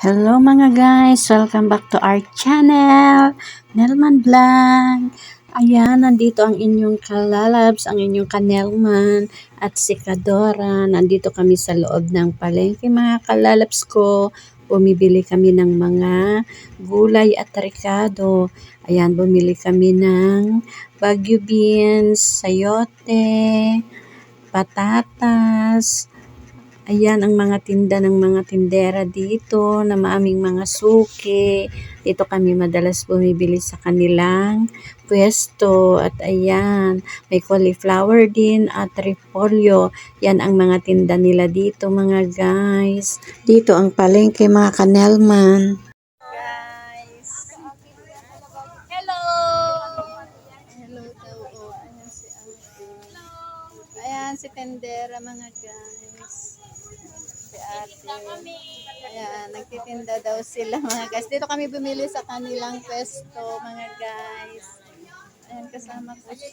Hello mga guys! Welcome back to our channel, Nelman Vlog. Ayan, nandito ang inyong kalalabs, ang inyong kanelman at si Kadora. Nandito kami sa loob ng palengke mga kalalabs ko. Bumibili kami ng mga gulay at rekado. Ayan, bumili kami ng Baguio beans, sayote, patatas. Ayan ang mga tinda ng mga tindera dito na maaming mga suki. Dito kami madalas bumibili sa kanilang pwesto. At ayan, may cauliflower din at repolyo. Yan ang mga tinda nila dito mga guys. Dito ang palengke mga kanelman. Guys. Hello. Hello daw. Oh, ayan si Ate. Ayan si Tendera mga guys. Si Ate. Ayan, nagtitinda daw sila mga guys. Dito kami bumili sa kanilang pwesto mga guys. Ayan kasama ko si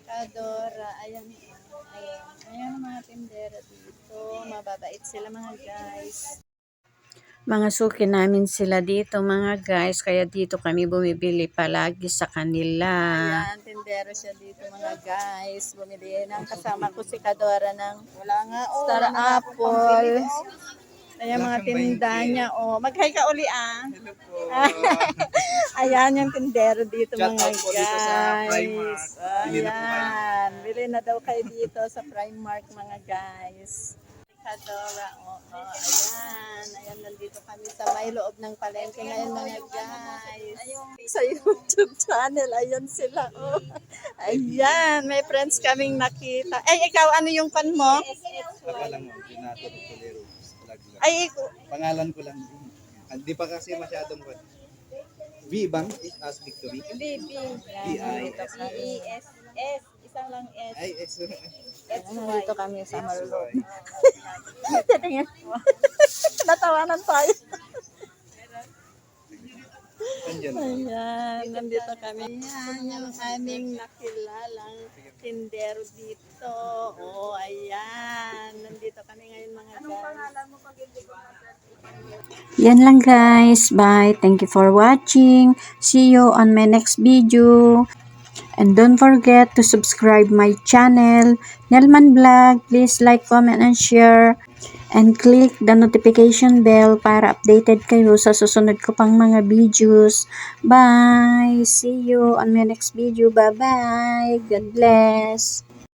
Kadora. Ayan. Ayan ang mga tindera dito. Mababait sila mga guys. Mga suki namin sila dito mga guys, kaya dito kami bumibili palagi sa kanila. Ayan, tindero siya dito mga guys. Bumili ng kasama ko si Kadora ng Star Apple. Ayan mga tinda niya. Oh, mag-hi ka uli ah. Hello po. Ayan yung tindero dito Shout mga out po dito sa guys. Primark. Bili na po kayo. Ayan, bili na daw kayo dito sa Primark mga guys. Kadora, ayan. Ayan, nandito kami sa may loob ng palengke ngayon mga guys. Sa YouTube channel, ayan sila. Oh. Ayan, may friends kaming nakita. Ay, ikaw, ano yung pan mo? Akala mo, Renato Tolero. Ay, Pangalan ko lang. Hindi pa kasi masyadong V bang? As Victory? BB. B-I-S. S. Isang lang S. Ay, S. Nandito kami sa Marlon. Tingnan mo. Natawanan tayo. Andyan. Ayan, nandito kami. Ayan, yung aming nakilalang tindero dito. Oh, ayan. Nandito kami ngayon mga guys. Yan lang guys. Bye. Thank you for watching. See you on my next video. And don't forget to subscribe my channel, Nelman Vlog. Please like, comment, and share. And click the notification bell para updated kayo sa susunod ko pang mga videos. Bye! See you on my next video. Bye-bye! God bless!